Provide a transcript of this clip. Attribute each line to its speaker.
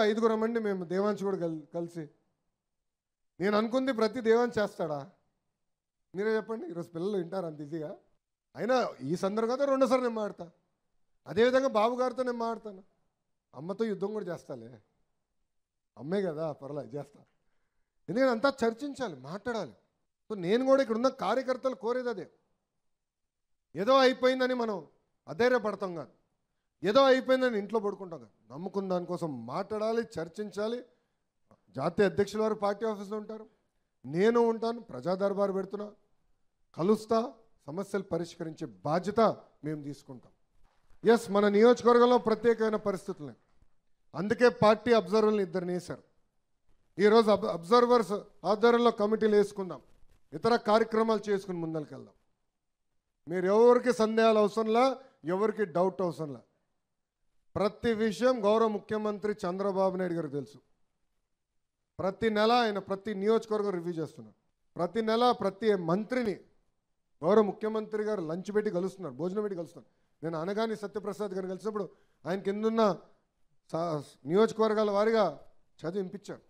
Speaker 1: ఐదుగురం అండి మేము దేవాంశ్ కూడా కలిసి. నేను అనుకుంది ప్రతి దేవాంశ్ చేస్తాడా? మీరే చెప్పండి. ఈరోజు పిల్లలు వింటారు అంత ఈజీగా. అయినా ఈ సందర్భంగా రెండోసారి నేను మాడతా. అదేవిధంగా బాబు గారితో నేను మాడతాను. అమ్మతో యుద్ధం కూడా చేస్తాలే, అమ్మే కదా, పర్లేదు చేస్తా. ఎందుకంటే అంతా చర్చించాలి, మాట్లాడాలి. సో నేను కూడా ఇక్కడ ఉన్న కార్యకర్తలు కోరేది అదే. ఏదో అయిపోయిందని మనం అధైర్యపడతాం కాదు, ఏదో అయిపోయిందని ఇంట్లో పడుకుంటాం కాదు. నమ్ముకున్న దానికోసం మాట్లాడాలి, చర్చించాలి. జాతీయ అధ్యక్షుల వారు పార్టీ ఆఫీస్లో ఉంటారు, నేను ఉంటాను, ప్రజా దర్బారు పెడుతున్నా, కలుస్తా, సమస్యలు పరిష్కరించే బాధ్యత మేము తీసుకుంటాం. ఎస్, మన నియోజకవర్గంలో ప్రత్యేకమైన పరిస్థితులు, అందుకే పార్టీ అబ్జర్వర్ని ఇద్దరిని వేశారు. ఈరోజు అబ్జర్వర్స్ ఆధ్వర్యంలో కమిటీలు వేసుకుందాం, ఇతర కార్యక్రమాలు చేసుకుని ముందరికెళ్దాం. మీరు ఎవరికి సందేహాలు అవసరంలా, ఎవరికి డౌట్ అవసరంలా. ప్రతి విషయం గౌరవ ముఖ్యమంత్రి చంద్రబాబు నాయుడు గారికి తెలుసు. ప్రతి నెల ఆయన ప్రతి నియోజకవర్గం రివ్యూ చేస్తున్నారు. ప్రతి నెల ప్రతి మంత్రిని గౌరవ ముఖ్యమంత్రి గారు లంచ్ పెట్టి కలుస్తున్నారు, భోజనం పెట్టి కలుస్తున్నారు. నేను అనగాని సత్యప్రసాద్ గారిని కలిసినప్పుడు ఆయన కిందున్న నియోజకవర్గాల వారిగా చదివి వినిపించారు.